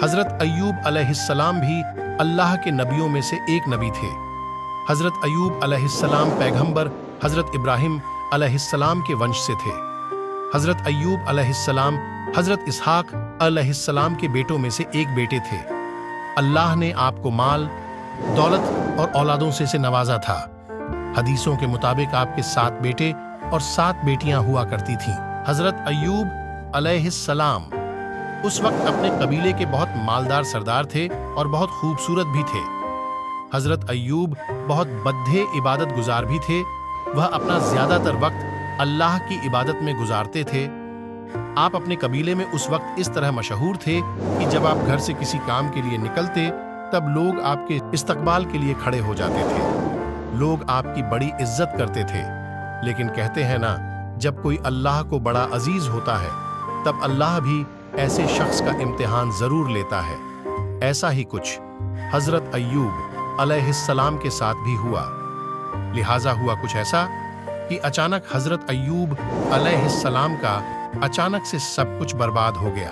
हज़रत अय्यूब अलैहिस्सलाम भी अल्लाह के नबियों में से एक नबी थे। हज़रत अय्यूब अलैहिस्सलाम पैगंबर हज़रत इब्राहिम अलैहिस्सलाम के वंश से थे। हज़रत अय्यूब अलैहिस्सलाम हज़रत इसहाक अलैहिस्सलाम के बेटों में से एक बेटे थे। अल्लाह ने आपको माल, दौलत और औलादों से नवाजा था। हदीसों के मुताबिक आपके 7 बेटे और 7 बेटियां हुआ करती थीं। हज़रत अय्यूब अलैहिस्सलाम उस वक्त अपने कबीले के बहुत मालदार सरदार थे और बहुत खूबसूरत भी थे। हज़रत अय्यूब बहुत बद्दे इबादत गुजार भी थे। वह अपना ज़्यादातर वक्त अल्लाह की इबादत में गुजारते थे। आप अपने कबीले में उस वक्त इस तरह मशहूर थे कि जब आप घर से किसी काम के लिए निकलते तब लोग आपके इस्तकबाल के लिए खड़े हो जाते थे। लोग आपकी बड़ी इज्जत करते थे। लेकिन कहते हैं ना, जब कोई अल्लाह को बड़ा अजीज होता है तब अल्लाह भी ऐसे शख्स का इम्तिहान जरूर लेता है। ऐसा ही कुछ हज़रत अय्यूब अलैहिस्सलाम के साथ भी हुआ। लिहाजा हुआ कुछ ऐसा कि अचानक हज़रत अय्यूब अलैहिस्सलाम का अचानक से सब कुछ बर्बाद हो गया।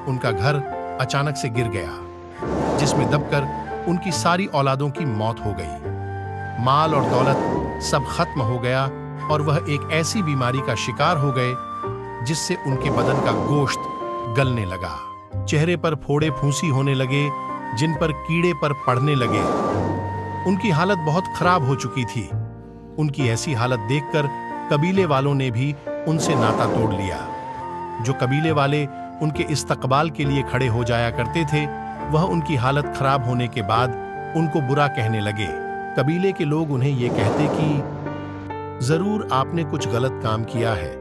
उनका घर अचानक से गिर गया, जिसमें दबकर उनकी सारी औलादों की मौत हो गई। माल और दौलत सब खत्म हो गया और वह एक ऐसी बीमारी का शिकार हो गए जिससे उनके बदन का गोश्त गलने लगा। चेहरे पर फोड़े फूंसी होने लगे, जिन पर कीड़े पर पड़ने लगे। उनकी हालत बहुत खराब हो चुकी थी। उनकी ऐसी हालत देखकर कबीले वालों ने भी उनसे नाता तोड़ लिया। जो कबीले वाले उनके इस्तकबाल के लिए खड़े हो जाया करते थे, वह उनकी हालत खराब होने के बाद उनको बुरा कहने लगे। कबीले के लोग उन्हें ये कहते कि जरूर आपने कुछ गलत काम किया है,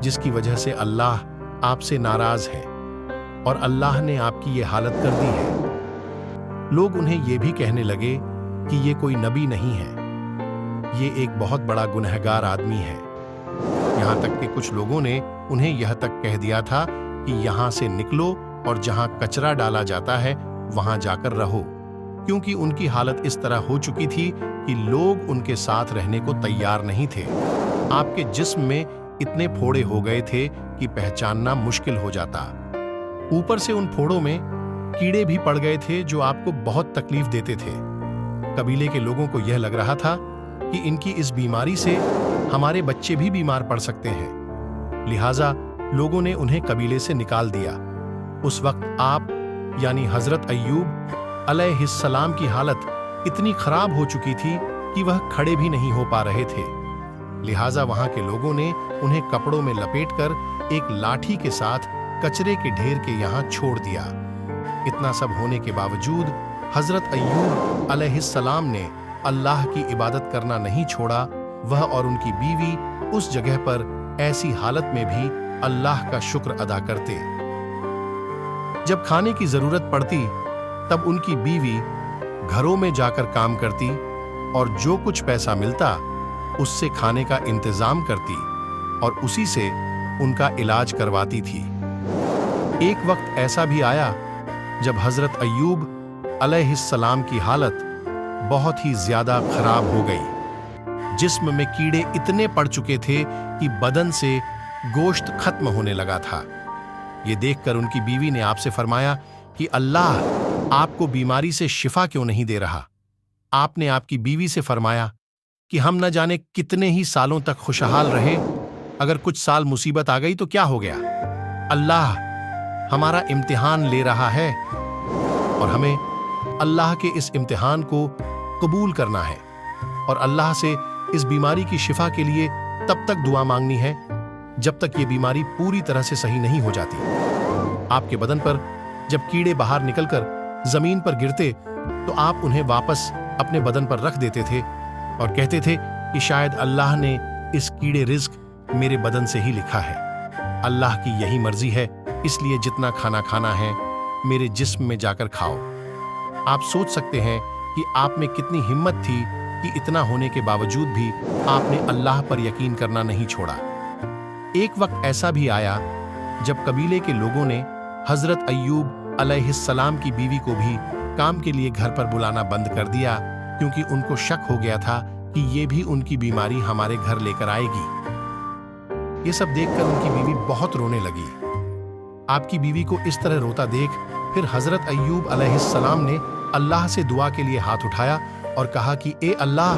जिसकी वजह से अल्लाह आपसे नाराज है और अल्लाह ने आपकी ये हालत कर दी है। लोग उन्हें ये भी कहने लगे कि ये कोई नबी नहीं है, ये एक बहुत बड़ा गुनहगार आदमी है। यहाँ तक कि कुछ लोगों ने उन्हें यह तक कह दिया था कि यहाँ से निकलो और जहाँ कचरा डाला जाता है वहाँ जाकर रहो, क्योंकि उनकी हालत इस तरह हो चुकी थी कि लोग उनके साथ रहने को तैयार नहीं थे। आपके जिस्म में इतने फोड़े हो गए थे कि पहचानना मुश्किल हो जाता। ऊपर से उन फोड़ों में कीड़े भी पड़ गए थे जो आपको बहुत तकलीफ देते थे। कबीले के लोगों को यह लग रहा था कि इनकी इस बीमारी से हमारे बच्चे भी बीमार पड़ सकते हैं। लिहाजा लोगों ने उन्हें कबीले से निकाल दिया। उस वक्त आप यानी हज़रत अय्यूब अलैहिस्सलाम की हालत इतनी खराब हो चुकी थी कि वह खड़े भी नहीं हो पा रहे थे। लिहाजा वहां के लोगों ने उन्हें कपड़ों में लपेटकर एक लाठी के साथ कचरे के ढेर के यहाँ छोड़ दिया। इतना सब होने के बावजूद हज़रत अय्यूब अलैहिस्सलाम ने अल्लाह की इबादत करना नहीं छोड़ा। वह और उनकी बीवी उस जगह पर ऐसी हालत में भी अल्लाह का शुक्र अदा करते। जब खाने की जरूरत पड़ती तब उनकी बीवी घरों में जाकर काम करती और जो कुछ पैसा मिलता उससे खाने का इंतजाम करती और उसी से उनका इलाज करवाती थी। एक वक्त ऐसा भी आया जब हज़रत अय्यूब अलैहिस्सलाम की हालत बहुत ही ज्यादा खराब हो गई। जिस्म में कीड़े इतने पड़ चुके थे कि बदन से गोश्त खत्म होने लगा था। ये देखकर उनकी बीवी ने आपसे फरमाया कि अल्लाह आपको बीमारी से शिफा क्यों नहीं दे रहा। आपने आपकी बीवी से फरमाया कि हम न जाने कितने ही सालों तक खुशहाल रहे, अगर कुछ साल मुसीबत आ गई तो क्या हो गया। अल्लाह हमारा इम्तिहान ले रहा है और हमें अल्लाह के इस इम्तिहान को कबूल करना है और अल्लाह से इस बीमारी की शिफा के लिए तब तक दुआ मांगनी है जब तक ये बीमारी पूरी तरह से सही नहीं हो जाती। आपके बदन पर जब कीड़े बाहर निकलकर जमीन पर गिरते तो आप उन्हें वापस अपने बदन पर रख देते थे और कहते थे कि शायद अल्लाह ने इस कीड़े रिज्क मेरे बदन से ही लिखा है। अल्लाह की यही मर्जी है, इसलिए जितना खाना खाना है मेरे जिस्म में जाकर खाओ। आप सोच सकते हैं कि आप में कितनी हिम्मत थी कि इतना होने के बावजूद भी आपने अल्लाह पर यकीन करना नहीं छोड़ा। एक वक्त ऐसा भी आया जब कबीले के लोगों ने हज़रत अय्यूब अलैहिस्सलाम की बीवी को भी काम के लिए घर पर बुलाना बंद कर दिया, क्योंकि उनको शक हो गया था कि ये भी उनकी बीमारी हमारे घर लेकर आएगी। ये सब देखकर उनकी बीवी बहुत रोने लगी। आपकी बीवी को इस तरह रोता देख फिर हजरत अय्यूब अलैहिस्सलाम ने अल्लाह से दुआ के लिए हाथ उठाया और कहा कि ए अल्लाह,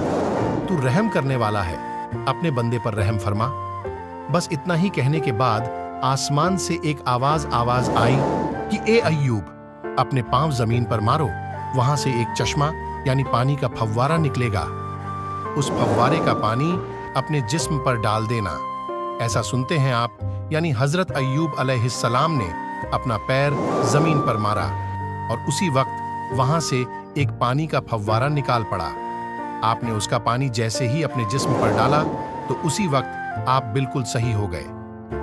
तू रहम करने वाला है, अपने बंदे पर रहम फरमा। बस इतना ही कहने के बाद आसमान से एक आवाज आई कि ए अय्यूब, अपने पांव जमीन पर मारो, वहां से एक चश्मा यानी पानी का फव्वारा निकलेगा। उस फव्वारे का पानी अपने जिस्म पर डाल देना। ऐसा सुनते हैं आप, यानी हजरत अय्यूब अलैहिस्सलाम ने अपना पैर जमीन पर मारा और उसी वक्त वहां से एक पानी का फव्वारा निकाल पड़ा। आपने उसका पानी जैसे ही अपने जिस्म पर डाला तो उसी वक्त आप बिल्कुल सही हो गए।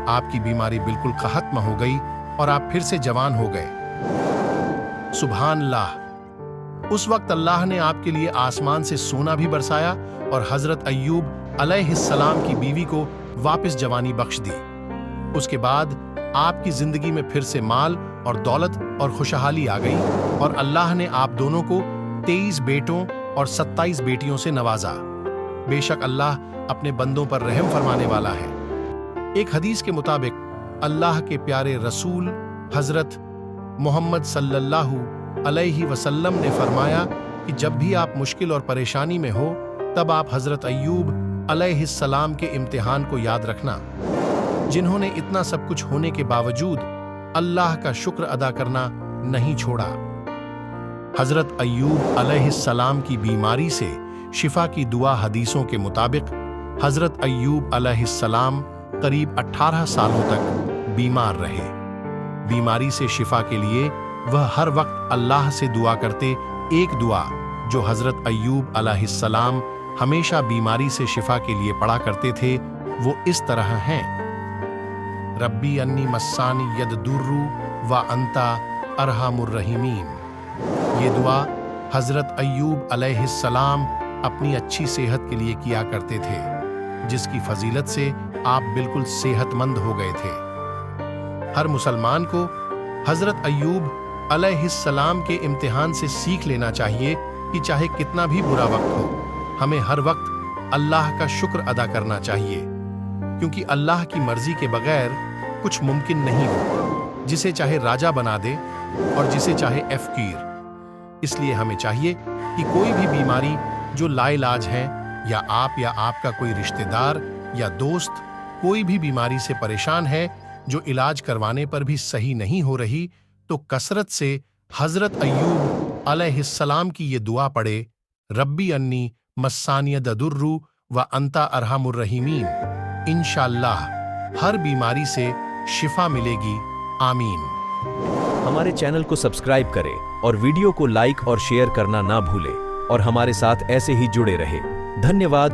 आपकी बीमारी बिल्कुल खत्म हो गई और आप फिर से जवान हो गए। सुभान अल्लाह। उस वक्त अल्लाह ने आपके लिए आसमान से सोना भी बरसाया और हजरत अय्यूब अलैहिस्सलाम की बीवी को वापस जवानी बख्श दी। उसके बाद आपकी जिंदगी में फिर से माल और दौलत और खुशहाली आ गई और अल्लाह ने आप दोनों को 23 बेटों और 27 बेटियों से नवाजा। बेशक अल्लाह अपने बंदों पर रहम फरमाने वाला है। एक हदीस के मुताबिक अल्लाह के प्यारे रसूल हजरत मोहम्मद सल्लल्लाहु अलैहि वसल्लम ने फरमाया कि जब भी आप मुश्किल और परेशानी में हो तब आप हजरत अय्यूब अलैहिस्सलाम के इम्तिहान को याद रखना, जिन्होंने इतना सब कुछ होने के बावजूद अल्लाह का शुक्र अदा करना नहीं छोड़ा। हजरत अय्यूब अलैहिस्सलाम की बीमारी से शिफा की दुआ हदीसों के मुताबिक हजरत अय्यूब अलैहिस्सलाम करीब 18 सालों तक बीमार रहे। बीमारी से शिफा के लिए वह हर वक्त अल्लाह से दुआ करते। एक दुआ जो हजरत अय्यूब अलैहिस्सलाम हमेशा बीमारी से शिफा के लिए पढ़ा करते थे वो इस तरह हैं। रब्बी अन्नी मस्सानी यददुर्रु व अंता अरहमुर रहीमीन। ये दुआ हजरत अय्यूब अलैहिस्सलाम अपनी अच्छी सेहत के लिए किया करते थे, जिसकी फजीलत से आप बिल्कुल सेहतमंद हो गए थे। हर मुसलमान को हजरत अय्यूब अलैहिस्सलाम के इम्तिहान से सीख लेना चाहिए कि चाहे कितना भी बुरा वक्त हो, हमें हर वक्त अल्लाह का शुक्र अदा करना चाहिए, क्योंकि अल्लाह की मर्जी के बगैर कुछ मुमकिन नहीं हो, जिसे चाहे राजा बना दे और जिसे चाहे फकीर। इसलिए हमें चाहिए कि कोई भी बीमारी जो लाइलाज है या आपका कोई रिश्तेदार या दोस्त कोई भी बीमारी से परेशान है जो इलाज करवाने पर भी सही नहीं हो रही, तो कसरत से हजरत अय्यूब अलैहिस्सलाम की ये दुआ पढ़े, रब्बी अन्नी मस्सानी यदुर्रु व अंता अरहमुर रहीमीन। इंशाअल्लाह हर बीमारी से शिफा मिलेगी। आमीन। हमारे चैनल को सब्सक्राइब करें और वीडियो को लाइक और शेयर करना ना भूलें और हमारे साथ ऐसे ही जुड़े रहे। धन्यवाद।